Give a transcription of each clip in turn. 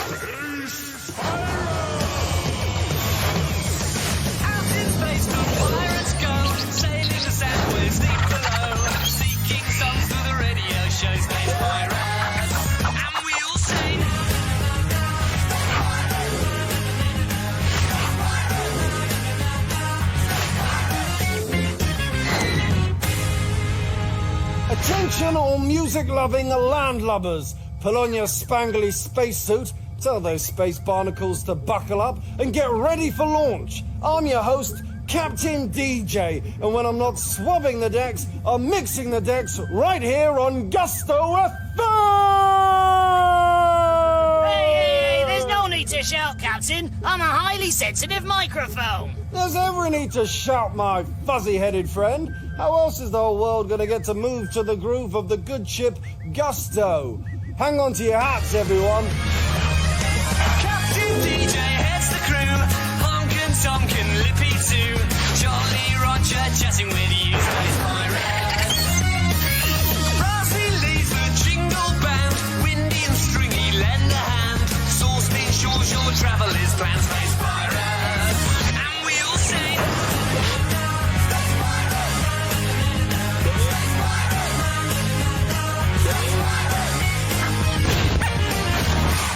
Out in space, the pirates go, sailing the sandways deep below, seeking songs through the radio show, Space Pirates, and we all sing. Attention all music-loving landlubbers. Pull on your spangly spacesuit, tell those space barnacles to buckle up, and get ready for launch. I'm your host, Captain DJ, and when I'm not swabbing the decks, I'm mixing the decks right here on Gusto FM! Hey, there's no need to shout, Captain. I'm a highly sensitive microphone. There's every need to shout, my fuzzy-headed friend. How else is the whole world going to get to move to the groove of the good ship Gusto? Hang on to your hats, everyone. Captain DJ heads the crew, Honk and Tonk and Lippy too. Jolly Roger chatting with you, Space Pirates. Brassy leads the jingle band, windy and stringy lend a hand. Zorst ensures your travel is planned, Space Pirates. And we all sing.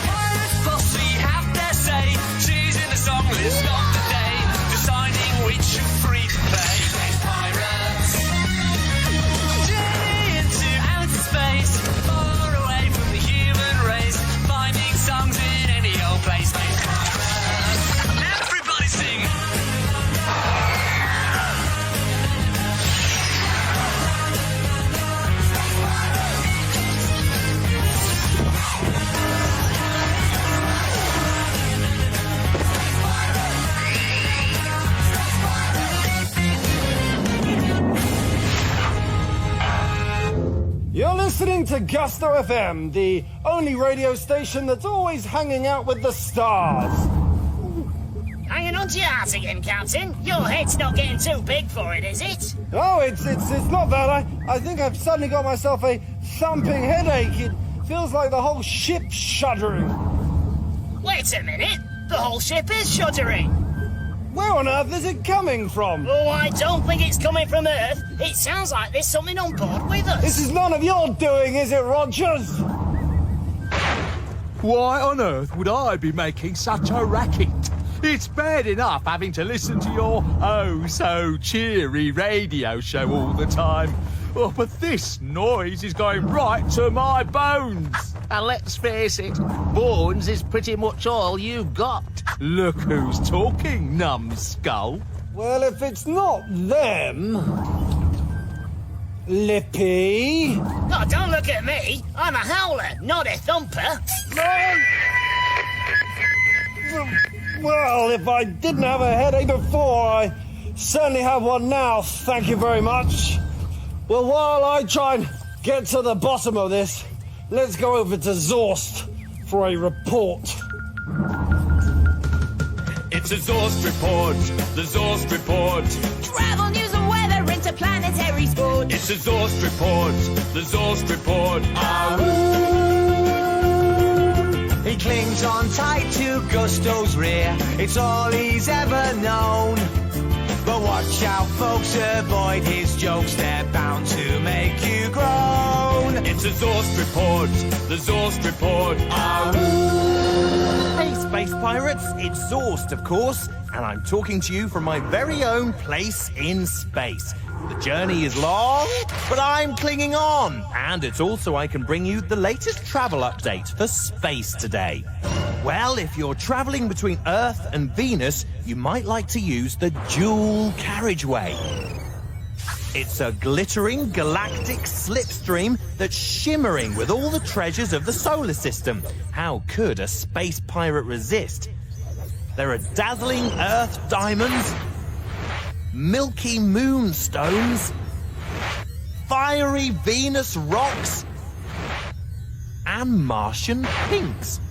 Pirates Posy have their say, choosing the song list of the day, deciding which free to play. Space Pirates. Journey into outer space, far away from the human race, finding songs in any old place. Space Pirates. Everybody sing. You're listening to Gusto FM, the only radio station that's always hanging out with the stars. Hanging on to your hat again, Captain. Your head's not getting too big for it, is it? Oh, it's not that. I think I've suddenly got myself a thumping headache. It feels like the whole ship's shuddering. Wait a minute. The whole ship is shuddering. Where on earth is it coming from? Oh, I don't think it's coming from Earth. It sounds like there's something on board with us. This is none of your doing, is it, Rogers? Why on earth would I be making such a racket? It's bad enough having to listen to your oh-so-cheery radio show all the time. Oh, but this noise is going right to my bones. And let's face it, bones is pretty much all you've got. Look who's talking, numbskull. Well, if it's not them... Lippy? Oh, don't look at me. I'm a howler, not a thumper. Well, if I didn't have a headache before, I certainly have one now, thank you very much. Well, while I try and get to the bottom of this, let's go over to Zorst for a report. It's a Zorst report, the Zorst report. Travel news and weather, interplanetary sport. It's a Zorst report, the Zorst report. He clings on tight to Gusto's rear. It's all he's ever known. But watch out, folks, avoid his jokes. They're bound to make you groan. It's a Zorst report, the Zorst report. Hey, Space Pirates, it's Zorst, of course, and I'm talking to you from my very own place in space. The journey is long, but I'm clinging on. And it's also I can bring you the latest travel update for space today. Well, if you're traveling between Earth and Venus, you might like to use the dual carriageway. It's a glittering galactic slipstream that's shimmering with all the treasures of the solar system. How could a space pirate resist? There are dazzling Earth diamonds, milky moonstones, fiery Venus rocks, and Martian pinks.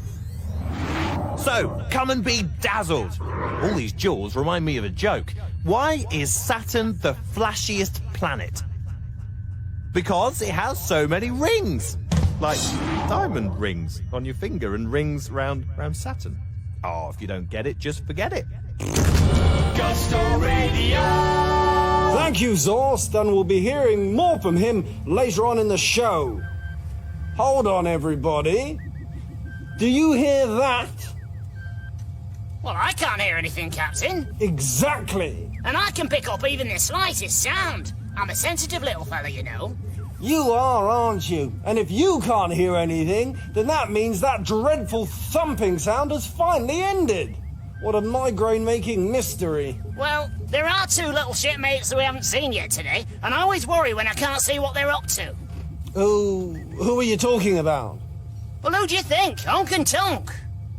So, come and be dazzled. All these jewels remind me of a joke. Why is Saturn the flashiest planet? Because it has so many rings. Like diamond rings on your finger and rings round Saturn. Oh, if you don't get it, just forget it. Gusto Radio. Thank you, Zorst, and we'll be hearing more from him later on in the show. Hold on, everybody. Do you hear that? Well, I can't hear anything, Captain. Exactly. And I can pick up even the slightest sound. I'm a sensitive little fella, you know. You are, aren't you? And if you can't hear anything, then that means that dreadful thumping sound has finally ended. What a migraine-making mystery. Well, there are two little shipmates that we haven't seen yet today, and I always worry when I can't see what they're up to. Who are you talking about? Well, who do you think? Honk and Tonk.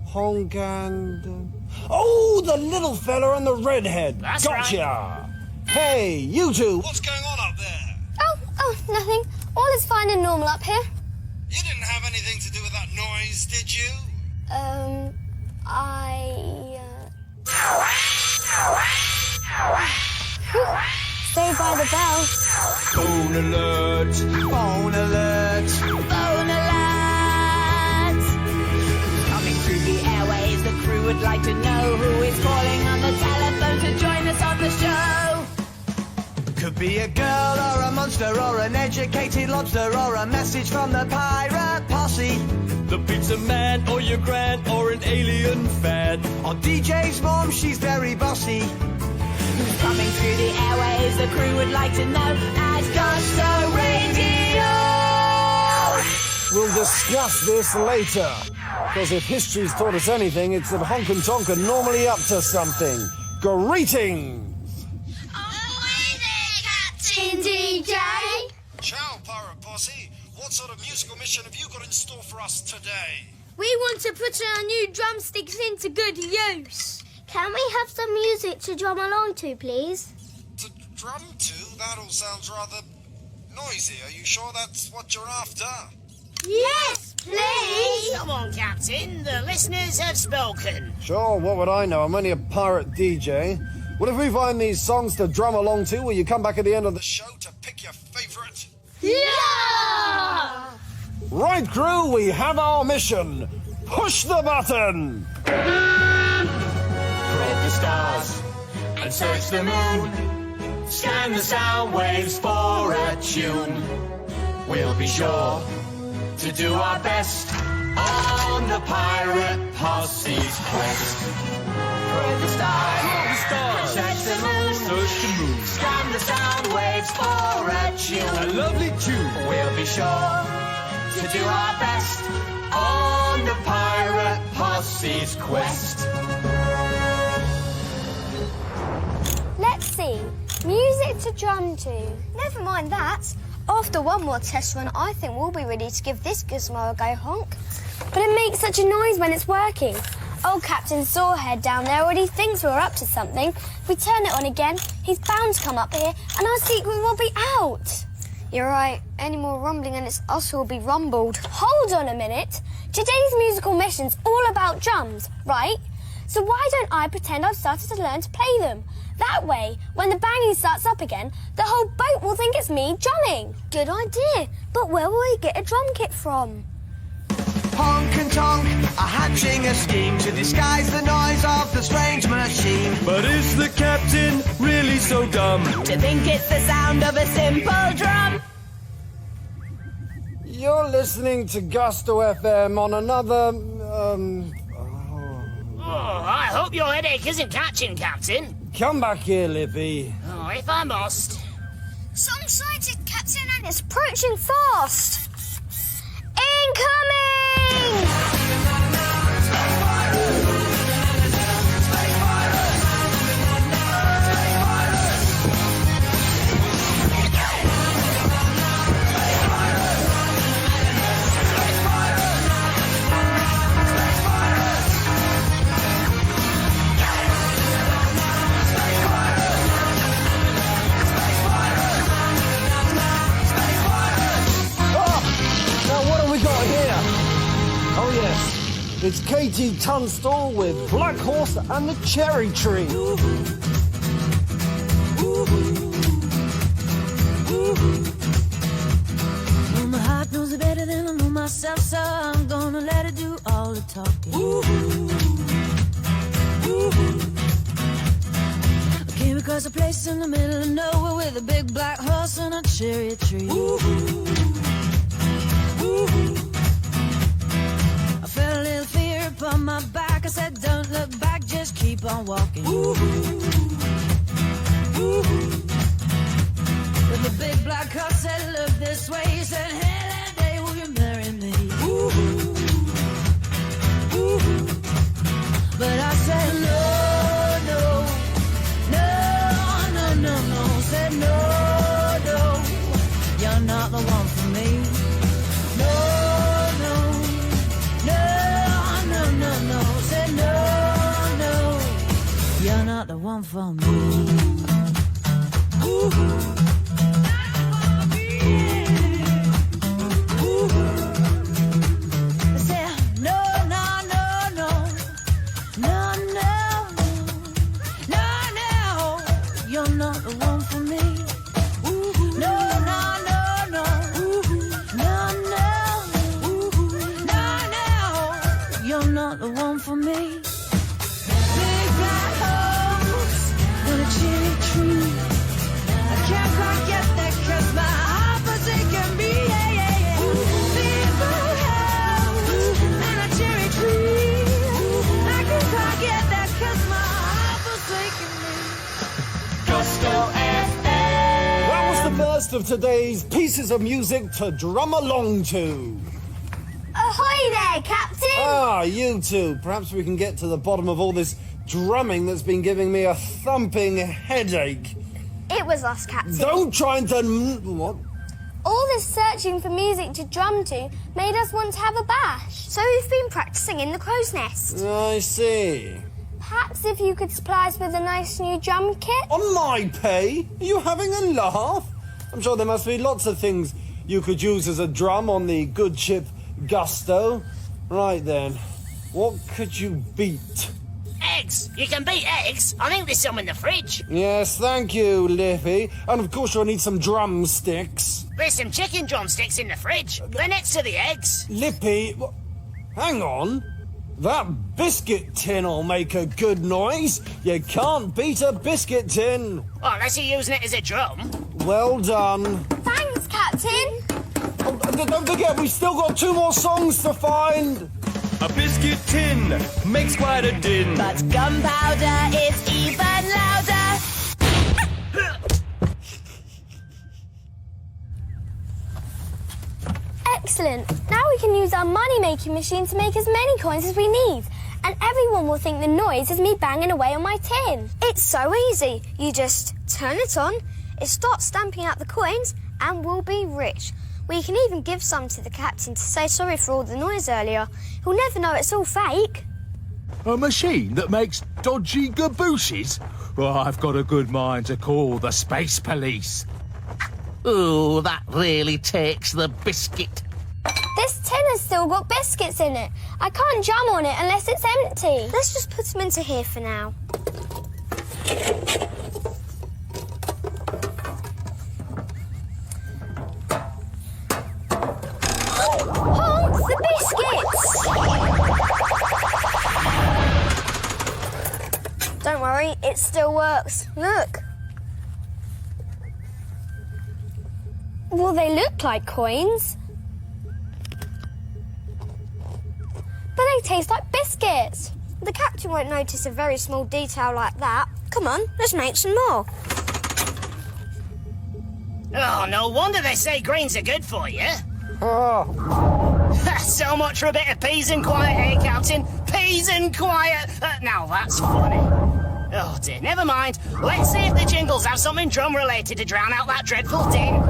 Honk and... Oh, the little fella and the redhead. That's gotcha. right. Hey, you two. What's going on up there? Oh, nothing. All is fine and normal up here. You didn't have anything to do with that noise, did you? Stay by the bell. Phone alert. Phone alert. Phone alert! Coming through the airways, the crew would like to know who is calling on the telephone to join us on the show. Could be a girl or a monster or an educated lobster or a message from the pirate posse. The pizza man or your gran or an alien fan. On DJ's mom, she's very bossy. Who's coming through the airways, the crew would like to know at Gusto Radio! We'll discuss this later. Because if history's taught us anything, it's that Honk and Tonk are normally up to something. Greetings! Captain DJ. Ciao, Pirate Posse. What sort of musical mission have you got in store for us today? We want to put our new drumsticks into good use. Can we have some music to drum along to, please? To drum to? That all sounds rather noisy. Are you sure that's what you're after? Yes, please. Come on, Captain. The listeners have spoken. Sure, what would I know? I'm only a pirate DJ. Well, if we find these songs to drum along to, will you come back at the end of the show to pick your favourite? Yeah! Right, crew, we have our mission. Push the button! Probe the stars and search the moon. Scan the sound waves for a tune. We'll be sure to do our best on the pirate posse's quest. Probe the stars, search the moon, scan the sound waves for a tune. A lovely tune. We'll be sure to do our best on the pirate posse's quest. Let's see. Music to drum to. Never mind that. After one more test run, I think we'll be ready to give this gizmo a go, Honk. But it makes such a noise when it's working. Old Captain Sorehead down there already thinks we're up to something. If we turn it on again, he's bound to come up here and our secret will be out. You're right. Any more rumbling and it's us who'll be rumbled. Hold on a minute. Today's musical mission's all about drums, right? So why don't I pretend I've started to learn to play them? That way, when the banging starts up again, the whole boat will think it's me drumming. Good idea. But where will we get a drum kit from? Honk and Tonk are hatching a scheme to disguise the noise of the strange machine. But is the captain really so dumb To think it's the sound of a simple drum. You're listening to Gusto FM on another, Oh, I hope your headache isn't catching, Captain. Come back here, Lippy. Oh, if I must. Some sighted, Captain, and it's approaching fast. Incoming! Now, what have we got here? Oh, yes. It's Katie Tunstall with Black Horse and the Cherry Tree. Well, my heart knows it better than I know my myself, so I'm gonna let her do all the talking. I came across a place in the middle of nowhere with a big black horse and a cherry tree. I felt a little fear upon my back. I said, don't look back, just keep on walking. But the big black horse said, look this way. He said, hey, that day will you marry me? But I said, no, no, no, no, no, no. Said, no, no, you're not the one for me. No, no, no, no, no, no. Said, no, no, you're not the one for me. Of today's pieces of music to drum along to. Ahoy there, Captain! Ah, you two. Perhaps we can get to the bottom of all this drumming that's been giving me a thumping headache. It was us, Captain. Don't try to... What? All this searching for music to drum to made us want to have a bash. So we've been practicing in the crow's nest. I see. Perhaps if you could supply us with a nice new drum kit? On my pay? Are you having a laugh? I'm sure there must be lots of things you could use as a drum on the good ship Gusto. Right then, what could you beat? Eggs! You can beat eggs! I think there's some in the fridge. Yes, thank you, Lippy. And of course you'll need some drumsticks. There's some chicken drumsticks in the fridge. They're next to the eggs. Lippy, hang on. That biscuit tin'll make a good noise. You can't beat a biscuit tin. Well, unless you're using it as a drum. Well done. Thanks, Captain. Oh, don't forget, we've still got 2 more songs to find. A biscuit tin makes quite a din. But gunpowder is even louder. Excellent. Now we can use our money-making machine to make as many coins as we need. And everyone will think the noise is me banging away on my tin. It's so easy. You just turn it on, it starts stamping out the coins, and we'll be rich. We can even give some to the captain to say sorry for all the noise earlier. He'll never know it's all fake. A machine that makes dodgy gabooshes? Well, I've got a good mind to call the space police. Ooh, that really takes the biscuit. This tin has still got biscuits in it. I can't jam on it unless it's empty. Let's just put them into here for now. Honk, the biscuits! Don't worry, it still works. Look. Well, they look like coins. But they taste like biscuits. The captain won't notice a very small detail like that. Come on, let's make some more. Oh, no wonder they say greens are good for you. Ah, So much for a bit of peas and quiet, eh, Captain? Peas and quiet. Now that's funny. Oh, dear, never mind. Let's see if the Jingles have something drum-related to drown out that dreadful din.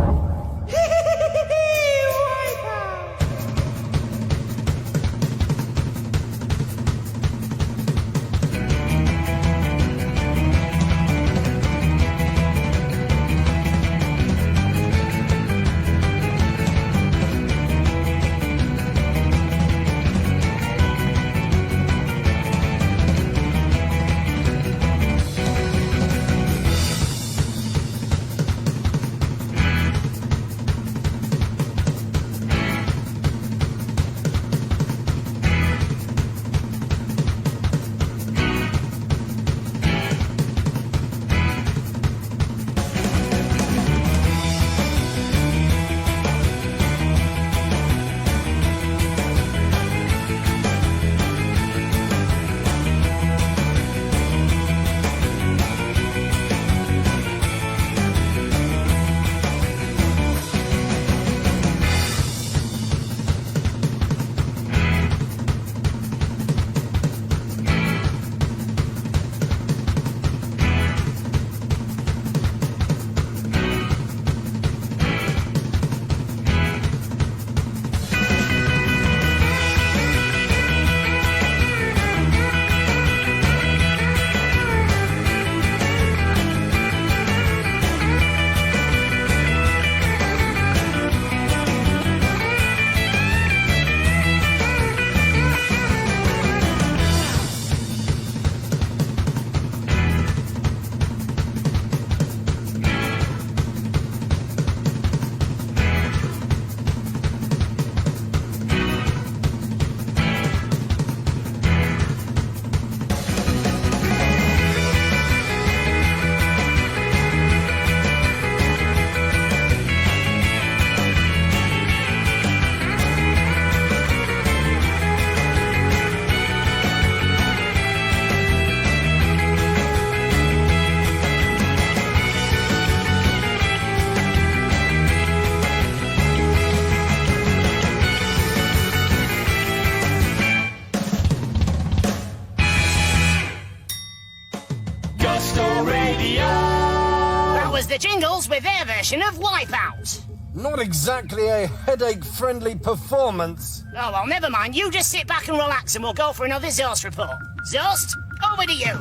Jingles with their version of Wipeout. Not exactly a headache-friendly performance. Oh, well, never mind. You just sit back and relax and we'll go for another Zorst report. Zorst, over to you.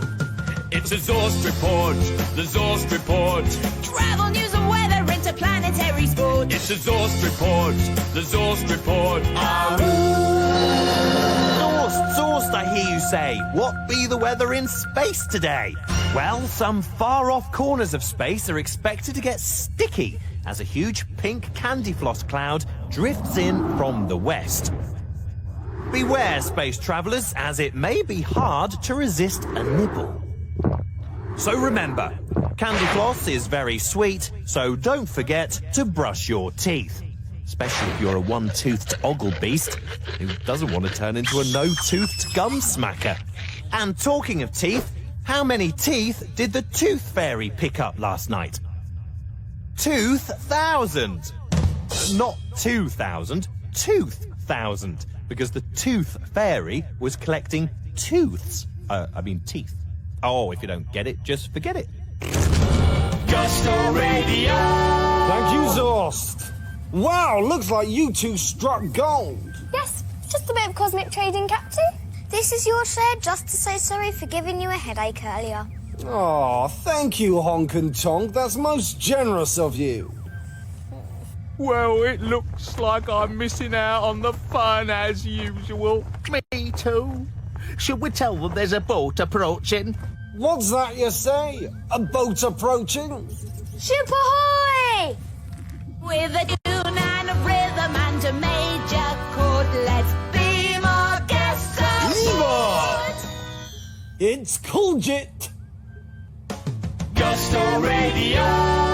It's a Zorst report, the Zorst report. Travel news and weather, interplanetary sport. It's a Zorst report, the Zorst report. Zorst, I hear you say. What be the weather in space today? Well, some far-off corners of space are expected to get sticky as a huge pink candy floss cloud drifts in from the west. Beware, space travellers, as it may be hard to resist a nibble. So remember, candy floss is very sweet, so don't forget to brush your teeth. Especially if you're a one-toothed ogle beast who doesn't want to turn into a no-toothed gum smacker. And talking of teeth, how many teeth did the tooth fairy pick up last night? 2,000. Not 2,000, tooth-thousand, because the tooth fairy was collecting tooths. Teeth. Oh, if you don't get it, just forget it. Gusto Radio. Thank you, Zorst. Wow, looks like you two struck gold. Yes, just a bit of cosmic trading, Captain. This is your share just to say sorry for giving you a headache earlier. Oh, thank you, Honk and Tonk. That's most generous of you. Well, it looks like I'm missing out on the fun as usual. Me too. Should we tell them there's a boat approaching? What's that you say? A boat approaching? Ship ahoy! With a tune and a rhythm and a major chord, let's be more guests aboard. It's Coolgit. Gusto Radio.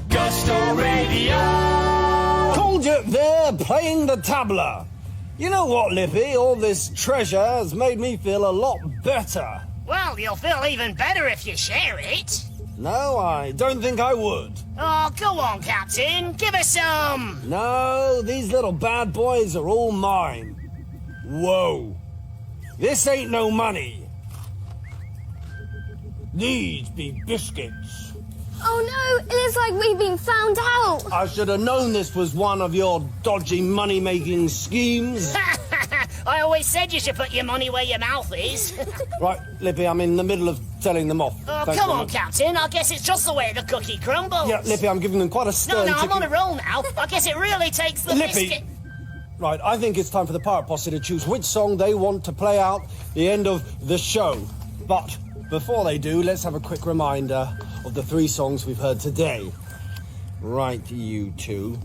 Gusto Radio. Coolgit there, playing the tabla. You know what, Lippy? All this treasure has made me feel a lot better. Well, you'll feel even better if you share it. No, I don't think I would. Oh, go on, Captain. Give us some. No, these little bad boys are all mine. Whoa. This ain't no money. These be biscuits. Oh no, it looks like we've been found out. I should have known this was one of your dodgy money-making schemes. I always said you should put your money where your mouth is. Right, Lippy, I'm in the middle of telling them off. Oh, Thanks come very on, much. Captain. I guess it's just the way the cookie crumbles. Yeah, Lippy, I'm giving them quite a No, stern no, I'm ticket. on a roll now. I guess it really takes the Lippy. biscuit. Right, I think it's time for the Pirate Posse to choose which song they want to play out the end of the show. But before they do, let's have a quick reminder of the 3 songs we've heard today. Right, you two.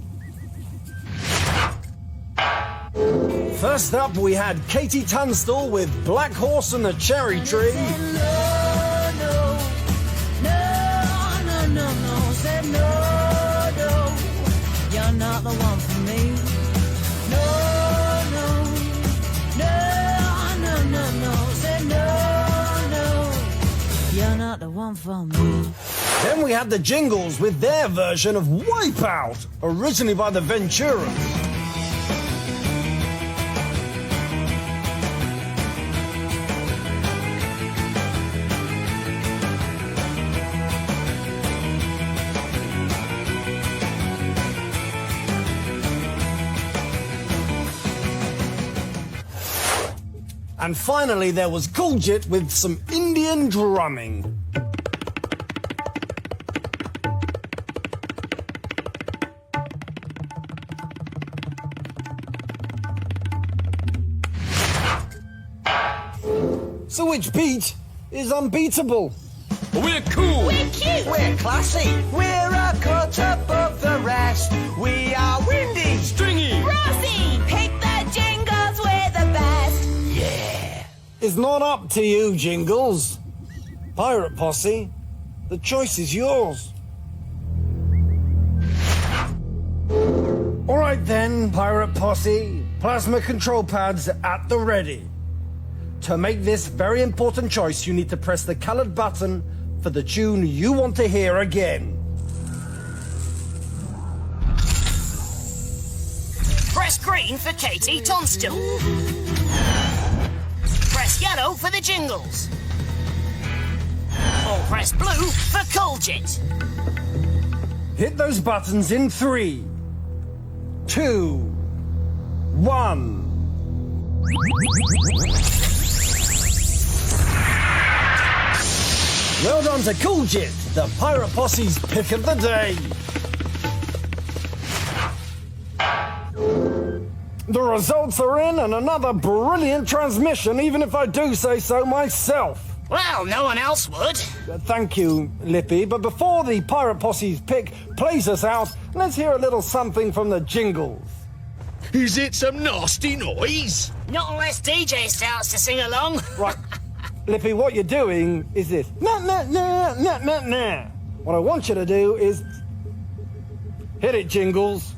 First up, we had Katie Tunstall with Black Horse and the Cherry Tree. Said no, no, no, no, no, no. Said no, no, you're not the one for me. No, no, no, no, no, no. Said no, no, you're not the one for me. Then we had the Jingles with their version of Wipeout, originally by the Venturas. And finally, there was Kuljit with some Indian drumming. So which beat is unbeatable? We're cool. We're cute. We're classy. We're a cut above the rest. We are windy. Stringy. Rosie, pick the Jingles, we're the best. It's not up to you, Jingles. Pirate Posse, the choice is yours. All right then, Pirate Posse, plasma control pads at the ready. To make this very important choice, you need to press the colored button for the tune you want to hear again. Press green for Katie Tunstall. Press yellow for the Jingles. Or press blue for Kuljit. Hit those buttons in 3, 2, 1. Well done to Kuljit, the Pirate Posse's pick of the day. The results are in, and another brilliant transmission, even if I do say so myself. Well, no one else would. Thank you, Lippy, but before the Pirate Posse's pick plays us out, let's hear a little something from the Jingles. Is it some nasty noise? Not unless DJ starts to sing along. Right, Lippy, what you're doing is this. Nah, nah, nah, nah, nah, nah. What I want you to do is hit it, Jingles.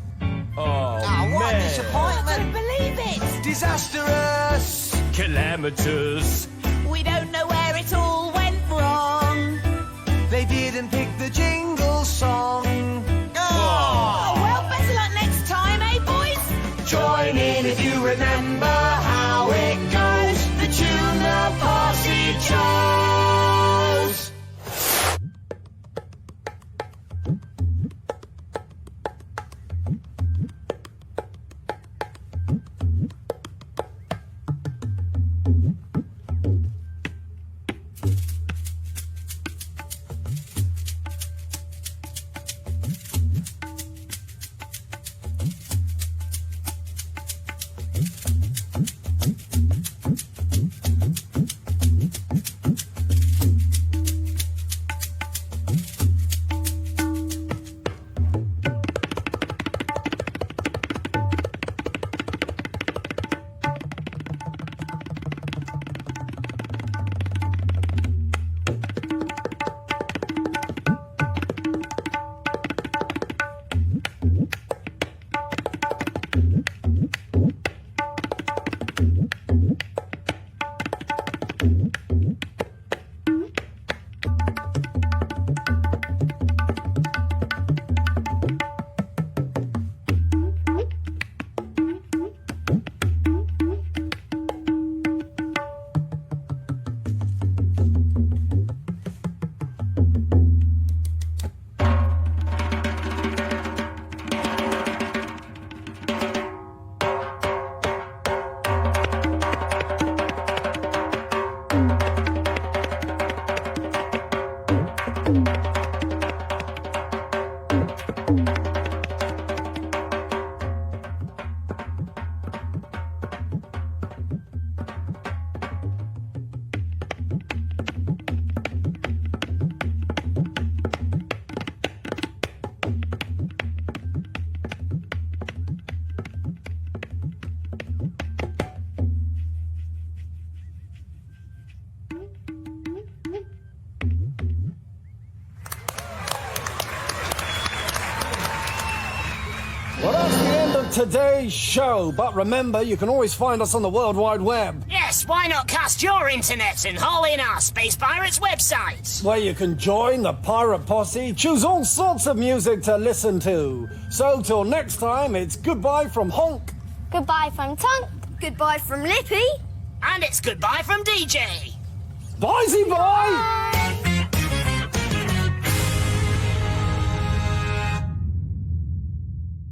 Oh, what a disappointment. Believe it. Disastrous. Calamitous. We don't know where it all went wrong. They didn't pick the jingle song. Oh, well, better luck next time, eh, boys? Join in if you remember how it goes. The tune the posse chose. today's show. But remember, you can always find us on the World Wide Web, Yes, why not cast your internet and haul in our Space Pirates website? where you can join the Pirate Posse, choose all sorts of music to listen to. So till next time, it's goodbye from Honk. Goodbye from Tonk. Goodbye from Lippy. And it's goodbye from DJ. Bye-zy bye!